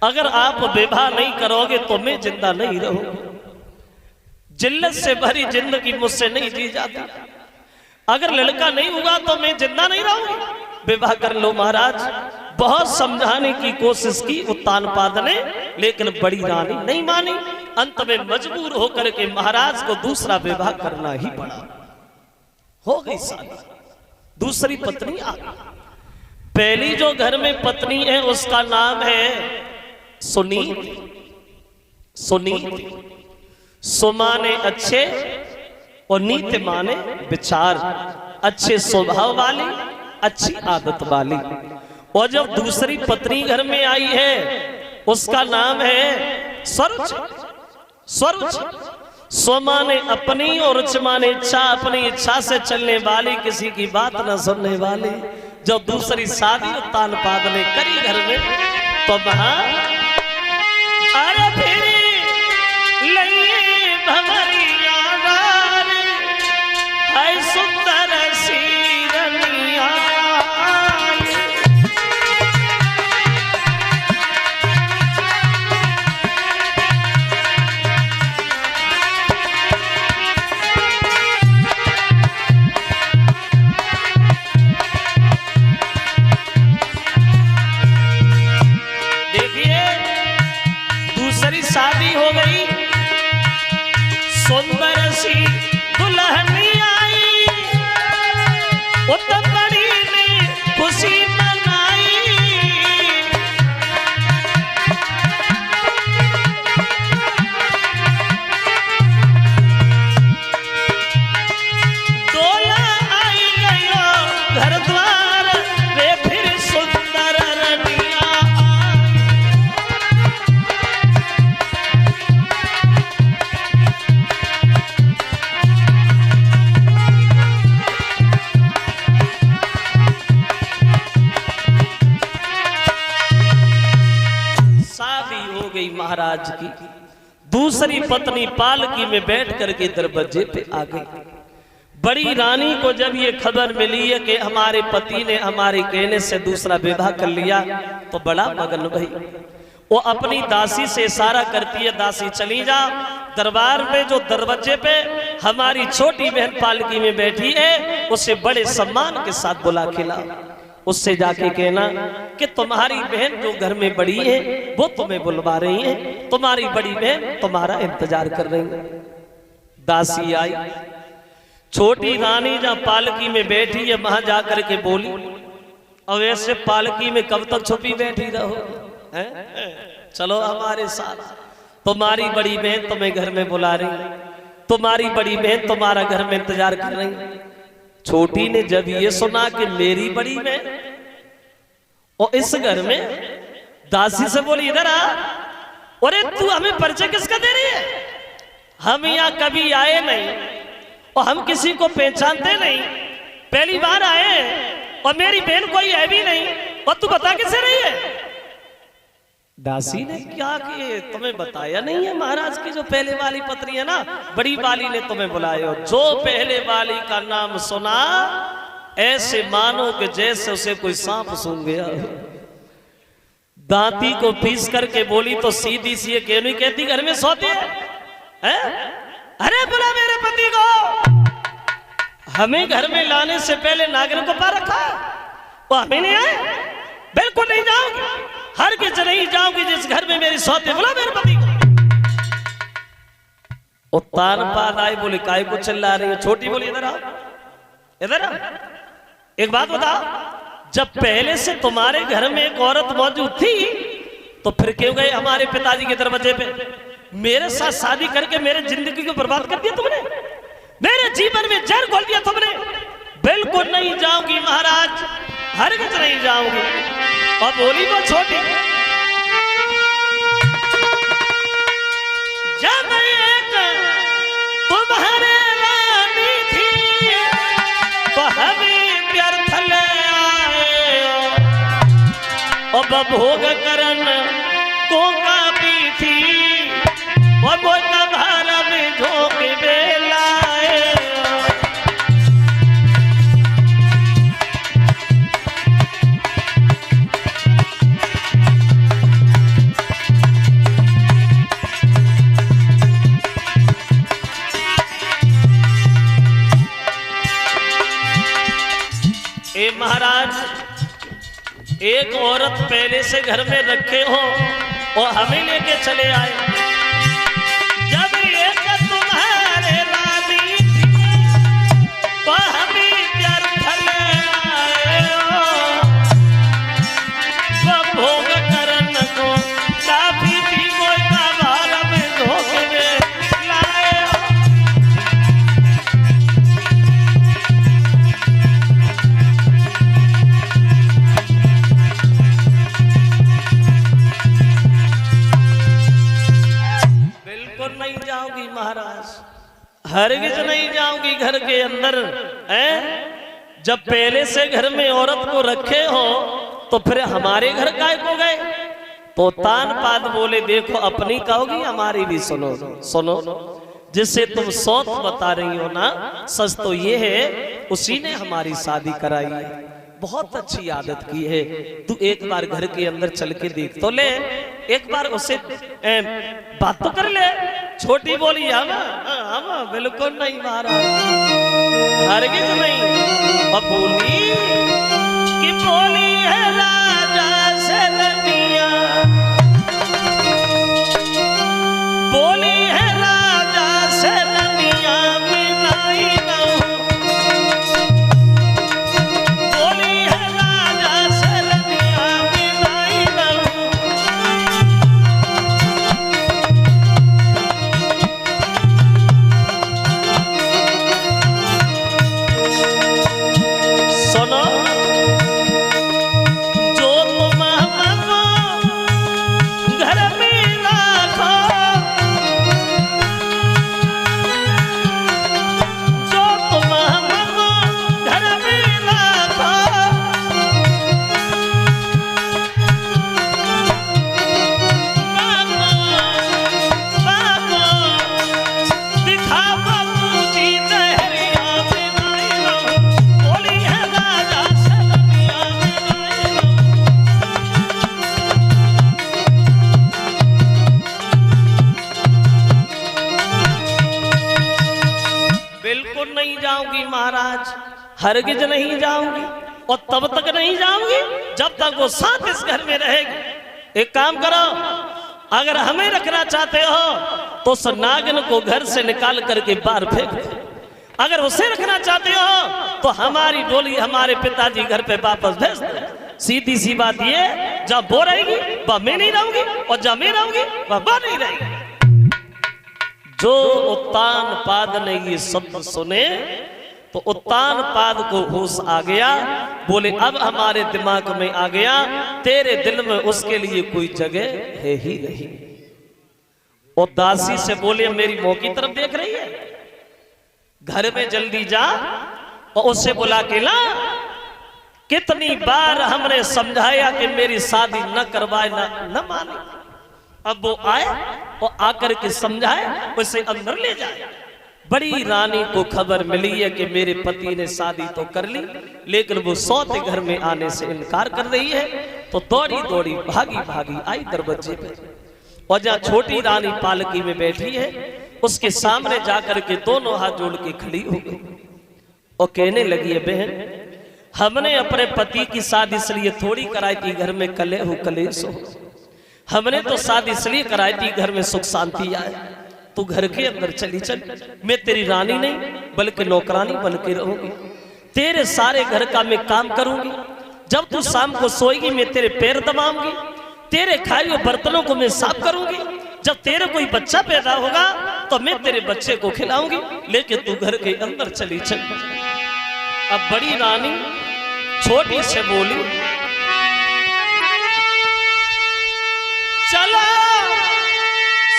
A: अगर आप विवाह नहीं करोगे तो मैं जिंदा नहीं रहूंगा, जिल्लत से भरी जिंदगी मुझसे नहीं जी जाती, अगर लड़का नहीं हुआ तो मैं जिंदा नहीं रहूंगी, विवाह कर लो। महाराज बहुत समझाने की कोशिश की उत्तानपाद ने, लेकिन बड़ी रानी नहीं मानी। अंत में मजबूर होकर के महाराज को दूसरा विवाह करना ही पड़ा। हो गई शादी, दूसरी पत्नी आ गई। पहली जो घर में पत्नी है उसका नाम है सुनीति। सुनीति सु माने अच्छे और नीति माने विचार, अच्छे स्वभाव वाली, अच्छी आदत वाली। और जब दूसरी पत्नी घर में आई है उसका नाम है स्वरुच। स्वरुच स्व माने अपनी और रुच माने इच्छा, अपनी इच्छा से चलने वाली, किसी की बात न सुनने वाली। जब दूसरी शादी उत्तानपाद ने करी घर में तो वहां अरे फिर लइए भंवरिया गारी, हाय सुंदर सीरनिया। शादी हो गई, सुंदर सी दुल्हनी आई, उत्तरी ने खुशी मनाई। डोला आई गयो घर द्वार रे, फिर सुंदर रनिया। महाराज की दूसरी पत्नी पालकी में बैठ करके दरवाजे पे आ गई। बड़ी रानी को जब ये खबर मिली है कि हमारे पति ने हमारे कहने से दूसरा विवाह कर लिया तो बड़ा मगन भई। वो अपनी दासी से इशारा करती है, दासी चली जा, दरबार में जो दरवाजे पे हमारी छोटी बहन पालकी में बैठी है उसे बड़े सम्मान के साथ बुला खिला। उससे जाके कहना कि तुम्हारी बहन जो घर में बड़ी है वो तुम्हें बुलवा रही है, तुम्हारी बड़ी बहन तुम्हारा इंतजार कर रही है। दासी आई, छोटी रानी जहाँ पालकी में बैठी है वहां जाकर के बोली, अब ऐसे पालकी में कब तक छुपी बैठी रहो, चलो हमारे साथ, तुम्हारी बड़ी बहन तुम्हें घर में बुला रही, तुम्हारी बड़ी बहन तुम्हारा घर में इंतजार कर रही। छोटी ने जब ये सुना कि मेरी बड़ी बहन और इस घर में, दासी से बोली इधर आ, अरे तू हमें परिचय किसका दे रही है, हम यहाँ कभी आए नहीं और हम किसी को पहचानते नहीं, पहली बार आए और मेरी बहन कोई है भी नहीं और तू बता किससे रही है। दासी ने क्या कि तुम्हें बताया नहीं है महाराज की जो पहले वाली पत्नी है ना, बड़ी वाली ने तुम्हें बुलाया, जो पहले वाली का नाम सुना ऐसे मानो कि जैसे उसे कोई सांप सूंघ गया। दांती को पीस करके बोली तो सीधी सी क्यों नहीं कहती घर में सोती है? अरे बुला मेरे पति को, हमें घर में लाने से पहले नागिन को पा रखा, वो हमें नहीं आए, बिल्कुल नहीं जाऊंगी, हर किस नहीं जाऊंगी जिस घर में मेरी सौते, बुला मेरे पति को। उत्तानपाद आई, बोले काय को चिल्ला रही है? छोटी बोली इधर आओ, इधर आओ, एक बात बताओ, जब पहले से तुम्हारे घर में एक औरत मौजूद थी तो फिर क्यों गए हमारे पिताजी के दरवाजे पे? मेरे साथ शादी करके मेरे जिंदगी को बर्बाद कर दिया तुमने, मेरे जीवन में जहर घोल दिया तुमने। बिल्कुल नहीं जाऊंगी महाराज, हरगिज नहीं जाऊंगी। और बोली वो छोटी, जब एक तुम्हारे रानी थी तो हमें व्यर्थ ले आए, और भोग करन को कापी थी और वो कभारा में झोंके बेलाए। एक औरत पहले से घर में रखे हो और हमें लेके चले आए। जब एक तुम्हारे रानी तो हमें व्यर्थ ले आए हो, भोग करन को काफी भी कोई बार में धोखे में लाए हो। नहीं जाऊंगी महाराज, हरगिज नहीं जाऊंगी घर के अंदर। जब पहले से घर में औरत को रखे हो तो फिर हमारे घर काय को गए? तो तान पाद बोले देखो अपनी कहोगी हमारी भी सुनो सुनो। जिससे तुम सौत बता रही हो ना, सच तो ये है उसी ने हमारी शादी कराई है। बहुत अच्छी आदत की है। तू एक बार घर के अंदर चल के देख तो ले, एक बार उससे बात तो कर ले। छोटी बोली हम बिल्कुल नहीं महाराज, हरगिज नहीं। और बोली कि बोली है राजा से रनिया, बोली है राजा से रनिया मिलाई रहूं, बोली है राजा से रनिया मिलाई रहूं। सुनो जो तुम हमको घर में लाखो, जो तुम हमको घर में लाखो, बाबा दिखावा मुझी दहरिया में नहीं रहूं, बोली है राजा से रनिया में नहीं रहूं। बिल्कुल नहीं जाऊंगी महाराज, हरगिज नहीं जाऊंगी। और तब तक नहीं जाऊंगी जब तक वो साथ इस घर में रहेगी। एक काम करो, अगर हमें रखना चाहते हो तो उस नागिन को घर से निकाल करके बाहर फेंक दो। अगर उसे रखना चाहते हो तो हमारी डोली हमारे पिताजी घर पे वापस भेज दो। सीधी सी बात ये, जब वो रहेगी वह मैं नहीं रहूंगी, और जब मैं रहूंगी वह नहीं रहेगी। जो उत्तान पाद ने ये शब्द सुने तो उत्तान पाद को होश आ गया। बोले अब हमारे दिमाग में आ गया, तेरे दिल में उसके लिए कोई जगह है ही नहीं। और दासी से बोले मेरी मुंह की तरफ देख रही है, घर में जल्दी जा और उससे बुला के ला। कितनी बार हमने समझाया कि मेरी शादी न करवाए, न माने। अब वो आए और आकर के समझाए, उसे अंदर ले जाए। बड़ी रानी को खबर मिली है कि मेरे पति ने शादी तो कर ली, लेकिन वो सौते घर में आने से इनकार कर रही है। तो दौड़ी दौड़ी भागी भागी आई दरवाजे पे, और जहाँ छोटी रानी पालकी में बैठी है उसके सामने जाकर के दोनों हाथ जोड़ के खड़ी हो गई और कहने लगी है बहन, हमने अपने पति की शादी इसलिए थोड़ी कराई थी घर में कलेह हो कलेश हो। हमने तो शादी इसलिए कराई थी घर में सुख शांति आए। तू घर के अंदर चली चल, मैं तेरी रानी नहीं बल्कि नौकरानी बन के रहूंगी। तेरे सारे घर का मैं काम करूंगी। जब तू शाम को सोएगी मैं तेरे पैर दबाऊंगी, तेरे खाए हुए बर्तनों को मैं साफ करूंगी। जब तेरे कोई बच्चा पैदा होगा तो मैं तेरे बच्चे को खिलाऊंगी, लेकिन तू घर के अंदर चली चल। अब बड़ी रानी छोटी से बोली, चलो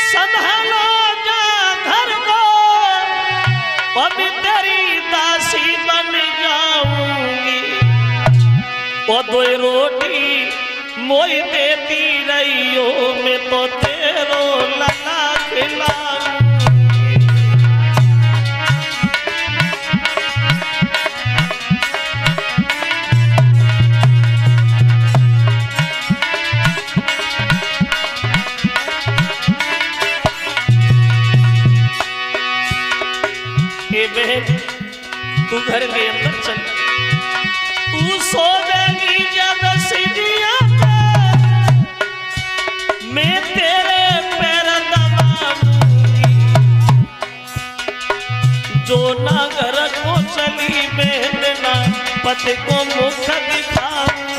A: संभालो जा घर को, अभी तेरी दासी बन जाऊंगी। और दो रोटी मोई देती रही हो, मैं तो तेरो लला खिलाऊंगी। बहन तू घर के अंदर चल, तू सो जाएगी जब सीढ़ी मैं तेरे पैर दबाऊंगी, जो नगर को चली मैं ना पति को मुख दिखाऊंगी।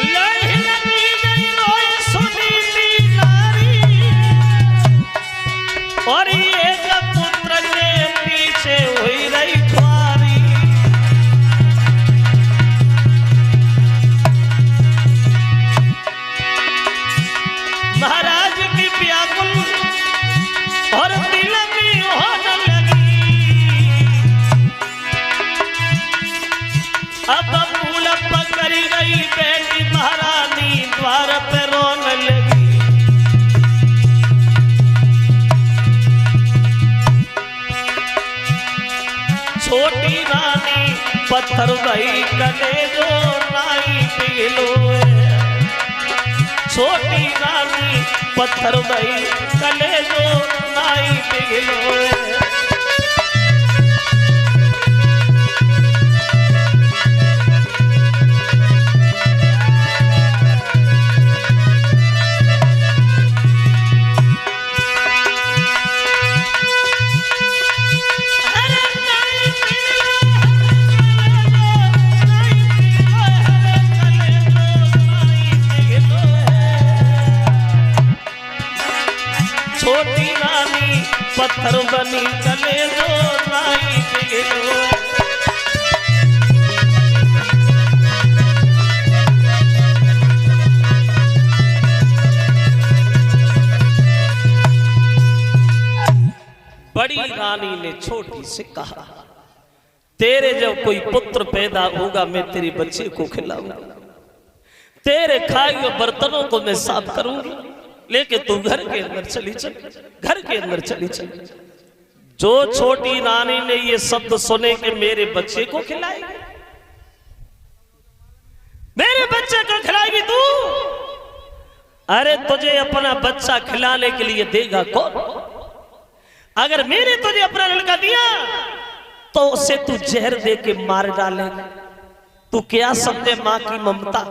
A: लहलकी गई रोए सुनीति नारी, और एक पुत्र के पीछे हुई रही ख्वारी। महाराज की व्याकुल और दिल में होने लगी, अब फूल पकड़ी गई बेटी महारानी द्वार पे रोने लगी। छोटी रानी पत्थर भाई कले जो नाई पिलो, छोटी रानी पत्थर भाई कले जो नाई पिलो। छोटी रानी पत्थर बनी कले जो नाई पिलो। बड़ी रानी ने छोटी से कहा, तेरे जब कोई पुत्र पैदा होगा मैं तेरे बच्चे को खिलाऊंगा, तेरे खाए हुए बर्तनों को मैं साफ करूंगी, लेकिन तू घर के अंदर चली चल, घर के अंदर चली चल। जो छोटी रानी ने ये शब्द सुने कि मेरे बच्चे को खिलाएगी, मेरे बच्चे को खिलाएगी तू? अरे तुझे अपना बच्चा खिलाने के लिए देगा कौन? अगर मैंने तुझे अपना लड़का दिया तो उसे तू जहर दे के मार डालेगा। तू क्या समझे माँ की ममता?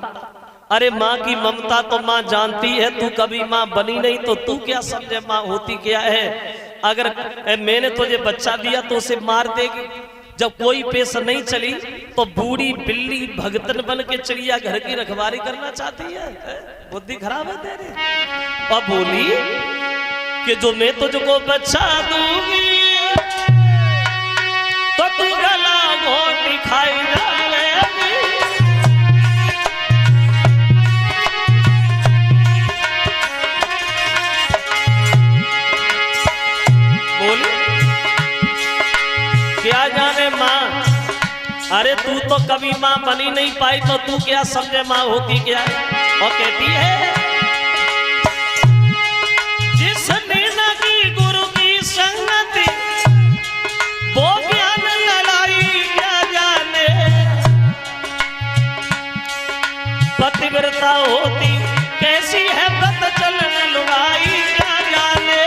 A: अरे माँ की ममता तो माँ जानती है, तू कभी माँ बनी नहीं तो तू क्या समझे माँ होती क्या है? अगर मैंने तुझे बच्चा दिया तो उसे मार देगी। जब कोई पेश नहीं चली तो बूढ़ी बिल्ली भगतन बन के चिड़िया घर की रखवारी करना चाहती है। बुद्धि खराब है तेरी। अब बोली कि जो मैं तुझको बच्चा दूंगी तो तू गला घोटी खाई डालेगी। बोली क्या जाने माँ, अरे तू तो कभी माँ बनी नहीं पाई तो तू क्या समझे माँ होती क्या है? और कहती है जिसने न की गुरु की संगति वो ज्ञान लड़ाई क्या जाने, पतिव्रता होती कैसी है व्रत चलन लुगाई क्या जाने।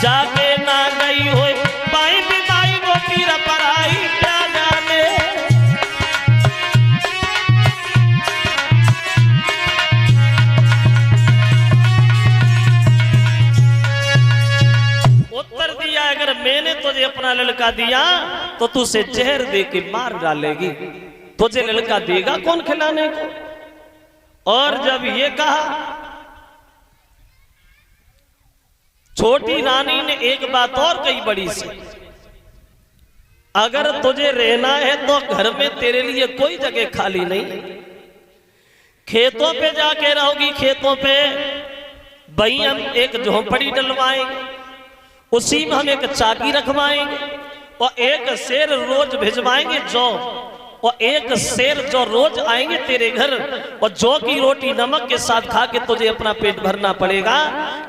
A: जाके ना गई हो बाई भी बाई वो पीर पराई क्या जाने। उत्तर दिया अगर मैंने तुझे अपना लड़का दिया तो तू उसे जहर दे के मार डालेगी। तुझे लड़का देगा कौन खिलाने को? और जब ये कहा छोटी रानी ने एक बात और कही बड़ी सी, अगर तुझे रहना है तो घर में तेरे लिए कोई जगह खाली नहीं, खेतों पे जाके रहोगी। खेतों पे वहीं हम एक झोंपड़ी डलवाएंगे, उसी में हम एक चाकी रखवाएंगे और एक शेर रोज भिजवाएंगे जौ, और एक शेर जो रोज आएंगे तेरे घर और जौ की रोटी नमक के साथ खा के तुझे अपना पेट भरना पड़ेगा।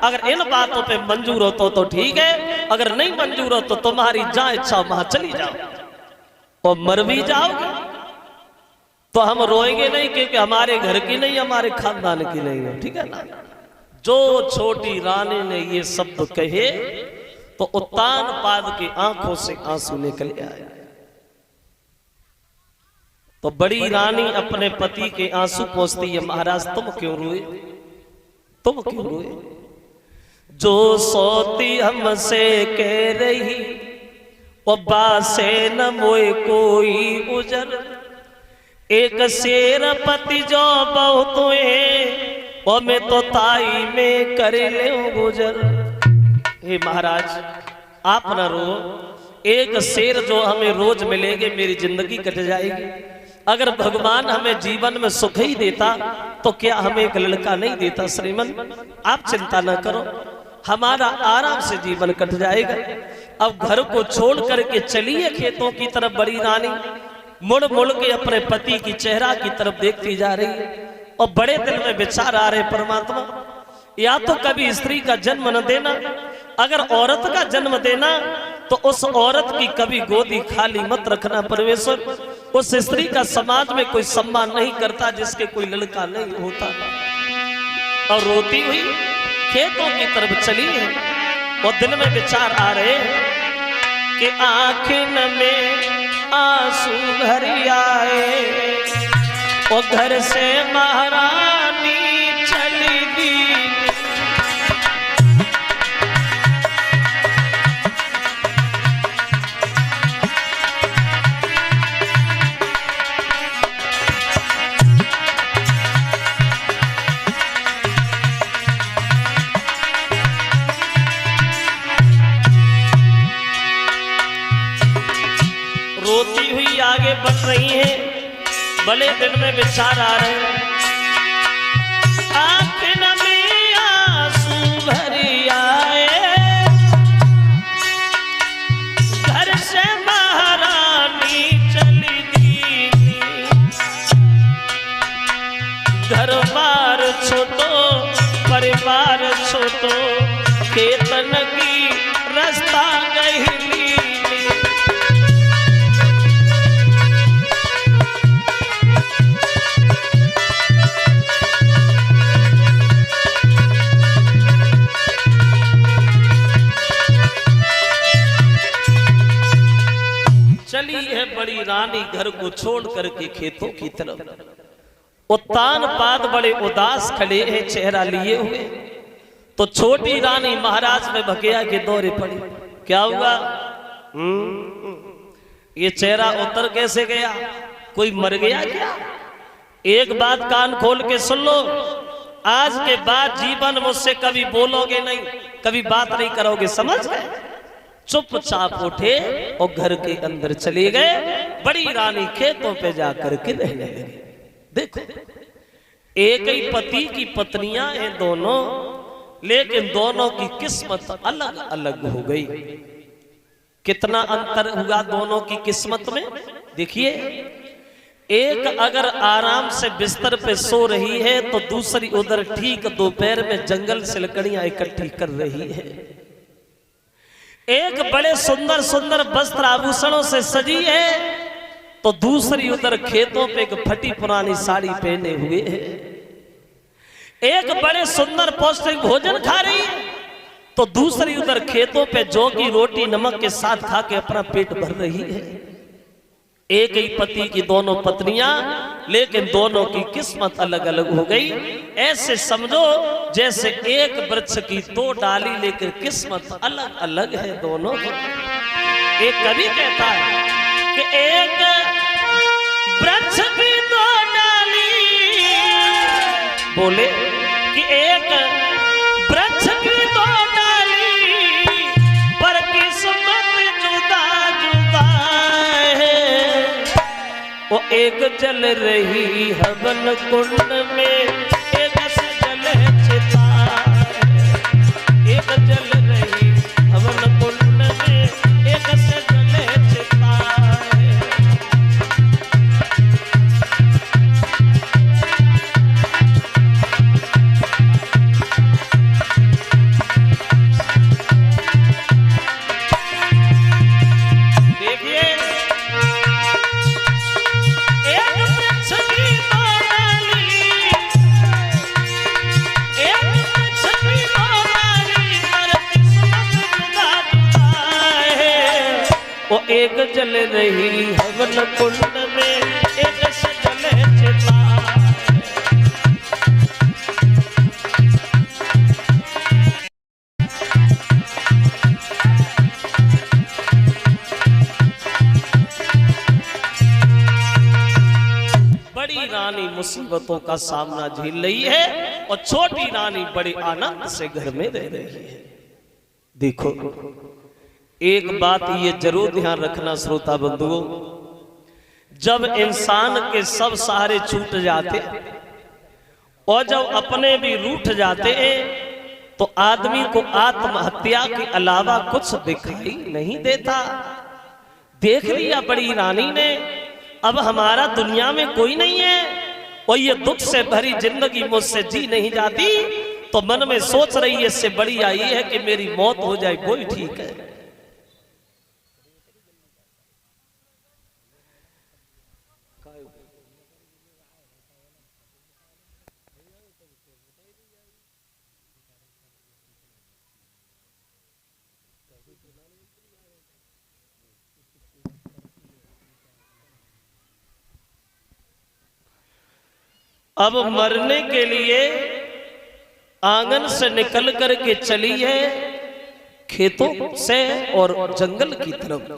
A: अगर इन बातों पे मंजूर हो तो ठीक है, अगर नहीं मंजूर हो तो तुम्हारी जहां इच्छा वहां चली जाओ और मर भी जाओगे तो हम रोएंगे नहीं, क्योंकि हमारे घर की नहीं, हमारे खानदान की नहीं है, ठीक है ना। जो छोटी रानी ने ये शब्द कहे तो उत्तान पाद की आंखों से आंसू निकल आए। तो बड़ी रानी अपने पति के आंसू पोंछती है, महाराज तुम क्यों रोए, तुम क्यों रोए। जो सोती हमसे कह रही वो बासे न मोए कोई उजर, एक शेर पति जो बहुत है वो मैं तो ताई में कर ले गुजर। हे महाराज आप ना रो, एक शेर जो हमें रोज मिलेंगे मेरी जिंदगी कट जाएगी। अगर भगवान हमें जीवन में सुख ही देता तो क्या हमें एक लड़का नहीं देता। श्रीमन आप चिंता ना करो, हमारा आराम से जीवन कट जाएगा। अब घर को छोड़ करके चलिए खेतों की तरफ। बड़ी रानी मुड़ मुड़ के अपने पति की चेहरा की तरफ देखती जा रही है और बड़े दिल में विचार आ रहे, परमात्मा या तो कभी स्त्री का जन्म न देना, अगर औरत का जन्म देना तो उस औरत की कभी गोदी खाली मत रखना परमेश्वर। उस स्त्री का समाज में कोई सम्मान नहीं करता जिसके कोई लड़का नहीं होता। और रोती हुई खेतों की तरफ चली है और दिल में विचार आ रहे कि आँखें में आंसू भरी आए और घर से महारानी चली दी। रोती हुई आगे बढ़ रही है, बड़े दिन में विचार आ रहे हैं। आँखें में आंसू भरी आए, घर से महारानी चली दी। घर बार छोटो परिवार छोटो, खेतन की रास्ता गहली। चली है बड़ी रानी घर को छोड़ करके खेतों की तरफ। उत्तान पाद बड़े उदास खड़े हैं चेहरा लिए हुए। तो छोटी रानी महाराज में भकेया के दौरे पड़ी। क्या हुआ? ये चेहरा उतर कैसे गया? कोई मर गया क्या? एक बात कान खोल के सुन लो, आज के बाद जीवन मुझसे कभी बोलोगे नहीं, कभी बात नहीं करोगे, समझ गए? चुपचाप उठे और घर के अंदर चले गए। बड़ी रानी खेतों पे जाकर के रहने लगी। देखो एक ही पति की पत्नियां हैं दोनों, लेकिन दोनों की किस्मत अलग अलग हो गई। कितना अंतर हुआ दोनों की किस्मत में। देखिए एक अगर आराम से बिस्तर पे सो रही है तो दूसरी उधर ठीक दोपहर में जंगल से लकड़ियां इकट्ठी कर रही है। एक बड़े सुंदर सुंदर वस्त्र आभूषणों से सजी है तो दूसरी उधर खेतों पे एक फटी पुरानी साड़ी पहने हुए है। एक बड़े सुंदर पौष्टिक भोजन खा रही है तो दूसरी उधर खेतों पे जौ की रोटी नमक के साथ खा के अपना पेट भर रही है। एक ही पति की दोनों पत्नियां, लेकिन दोनों की किस्मत अलग अलग हो गई। ऐसे समझो जैसे एक वृक्ष की दो डाली, लेकर किस्मत अलग अलग है दोनों की। एक कवि कहता है कि एक वृक्ष की दो डाली, बोले कि एक वृक्ष की दो डाली पर किस्मत जुदा जुदा है। वो एक जल रही हवन कुंड में, एक से जले चिता। एक जल रही हवन कुंड में, एक से जले चिता। वो एक जल रही हवन कुंड में, एक से जले चिता। बड़ी रानी मुसीबतों का सामना झेल रही है और छोटी रानी बड़े आनंद से घर में रह रही है। देखो एक बात ये जरूर ध्यान रखना श्रोता बंधुओं, जब इंसान के सब सहारे छूट जाते और जब अपने भी रूठ जाते तो आदमी को आत्महत्या के अलावा कुछ दिखाई नहीं देता। देख लिया बड़ी रानी ने, अब हमारा दुनिया में कोई नहीं है और ये दुख से भरी जिंदगी मुझसे जी नहीं जाती, तो मन में सोच रही है इससे बड़ी आई है कि मेरी मौत हो जाए, कोई ठीक है। अब मरने के लिए आंगन से निकल करके चली है खेतों से और जंगल की तरफ।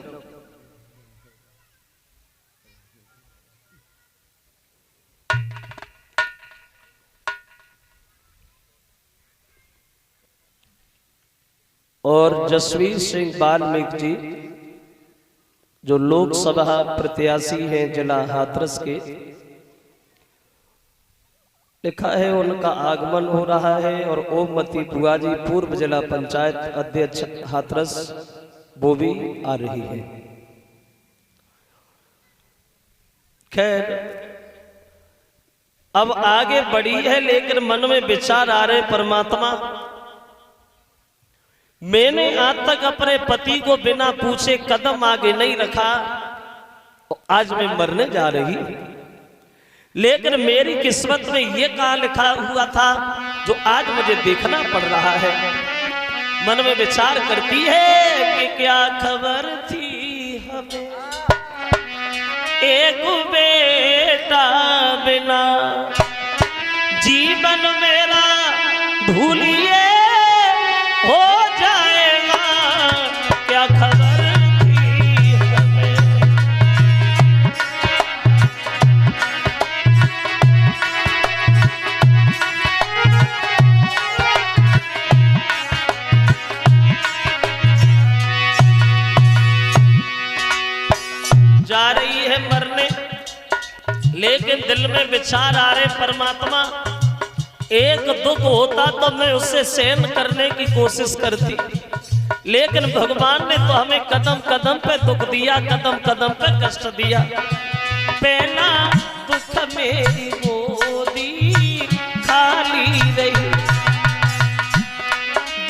A: और जसवीर सिंह वाल्मीकि जी जो लोकसभा प्रत्याशी हैं जिला हाथरस के, लिखा है उनका आगमन हो रहा है और ओमवती बुआ जी पूर्व जिला पंचायत अध्यक्ष हाथरस वो भी आ रही है। खैर अब आगे बढ़ी है, लेकिन मन में विचार आ रहे परमात्मा, मैंने आज तक अपने पति को बिना पूछे कदम आगे नहीं रखा, आज मैं मरने जा रही हूं, लेकिन मेरी किस्मत में यह कहा लिखा हुआ था जो आज मुझे देखना पड़ रहा है। मन में विचार करती है कि क्या खबर थी हमें एक बेटा बिना, जीवन मेरा धूलिए हो जाएगा, क्या खबर थी हमें। जा रही है मरने, लेकिन दिल में विचार आ रहे परमात्मा, एक दुख होता तो मैं उससे सहन करने की कोशिश करती, लेकिन भगवान ने तो हमें कदम कदम पे दुख दिया, कदम कदम पे कष्ट दिया। पहला दुख मेरी गोदी खाली रही,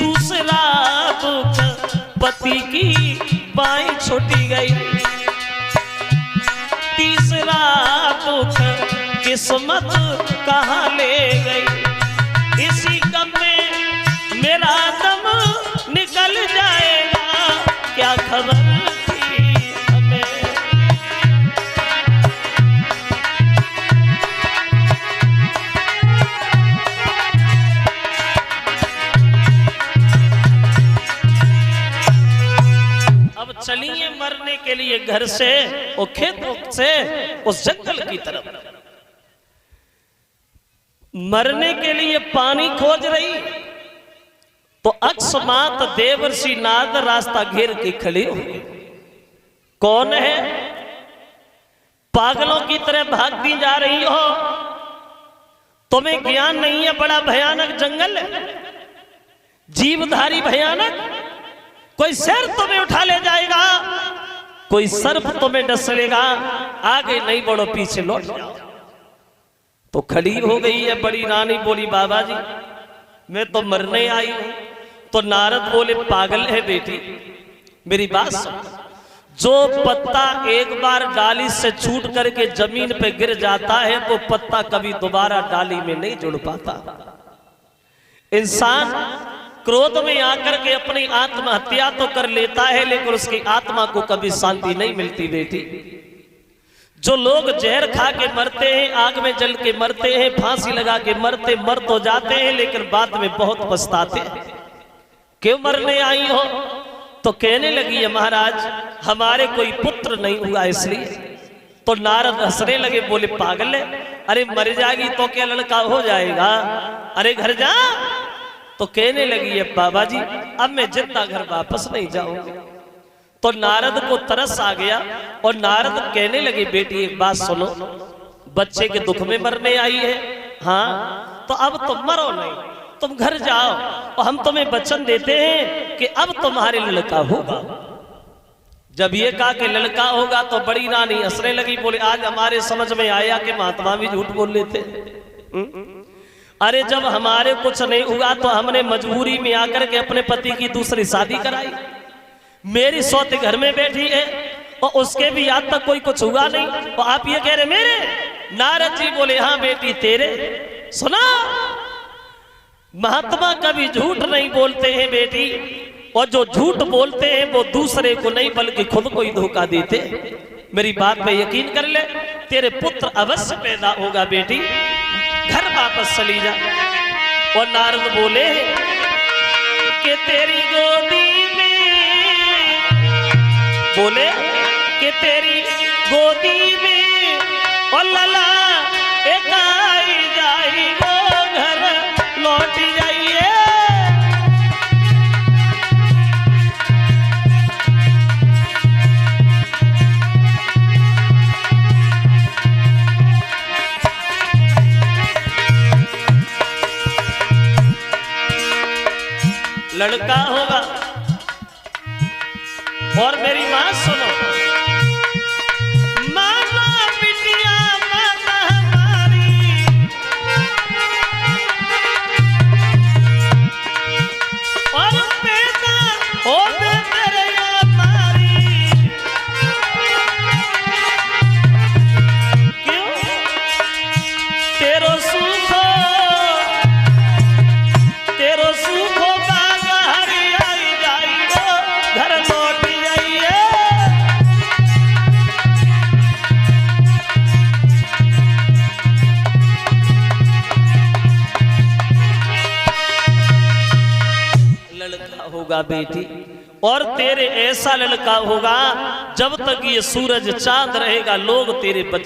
A: दूसरा दुख पति की बाई छूटी गई, तीसरा दुख किस्मत कहाँ ले गई, इसी गम में मेरा दम निकल जाएगा, क्या खबर थी हमें। अब चलिए मरने के लिए घर से और खेतों से उस जंगल की तरफ। मरने के लिए पानी खोज रही तो अकस्मात देवर्षि नारद रास्ता घेर के खड़े हो गए। कौन है? पागलों की तरह भागती जा रही हो, तुम्हें ज्ञान नहीं है, बड़ा भयानक जंगल है, जीवधारी भयानक, कोई शेर तुम्हें उठा ले जाएगा, कोई सर्प तुम्हें डस लेगा, आगे नहीं बढ़ो पीछे लौट जाओ। तो खड़ी हो गई है बड़ी रानी, बोली बाबा जी मैं तो मरने आई हूं। तो नारद बोले पागल है बेटी, मेरी बात सुन, जो पत्ता एक बार डाली से छूट करके जमीन पे गिर जाता है तो पत्ता कभी दोबारा डाली में नहीं जुड़ पाता। इंसान क्रोध में आकर के अपनी आत्महत्या तो कर लेता है, लेकिन उसकी आत्मा को कभी शांति नहीं मिलती बेटी। जो लोग जहर खा के मरते हैं, आग में जल के मरते हैं, फांसी लगा के मर तो जाते हैं, लेकिन बाद में बहुत पछताते हैं। क्यों मरने आई हो? तो कहने लगी है महाराज हमारे कोई पुत्र नहीं हुआ इसलिए। तो नारद हंसने लगे, बोले पागल है, अरे मर जाएगी तो क्या लड़का हो जाएगा, अरे घर जा। तो कहने लगी है बाबा जी अब मैं जिंदा घर वापस नहीं जाऊंगी। तो नारद को तरस आ गया और नारद कहने लगे बेटी एक बात सुनो, बच्चे के दुख में मरने आई है, हाँ तो अब तुम मरो नहीं, तुम घर जाओ और हम तुम्हें वचन देते हैं कि अब तुम्हारे लड़का होगा। जब ये कहा कि लड़का होगा तो बड़ी रानी हंसने लगी, बोले आज हमारे समझ में आया कि महात्मा भी झूठ बोल लेते। अरे जब हमारे कुछ नहीं हुआ तो हमने मजबूरी में आकर के अपने पति की दूसरी शादी कराई। मेरी सौते घर में बैठी है और उसके भी आज तक कोई कुछ हुआ नहीं, और आप ये कह रहे मेरे? नारद जी बोले हाँ बेटी तेरे। सुना, महात्मा कभी झूठ नहीं बोलते हैं बेटी, और जो झूठ बोलते हैं वो दूसरे को नहीं बल्कि खुद को ही धोखा देते। मेरी बात पे यकीन कर ले, तेरे पुत्र अवश्य पैदा होगा बेटी, घर वापस चली जा। और नारद बोले कि तेरी गोदी में, बोले कि तेरी गोदी में और लला एक आई जाई वो घर लौट जाइए। लड़का होगा। और मेरी बात सुनो, माना बिटिया माता हमारी, और पैदा हो मेरे हमारी। क्यों? तेरो सुख होगा बेटी, और तेरे ऐसा लड़का होगा जब तक ये सूरज चांद रहेगा लोग तेरे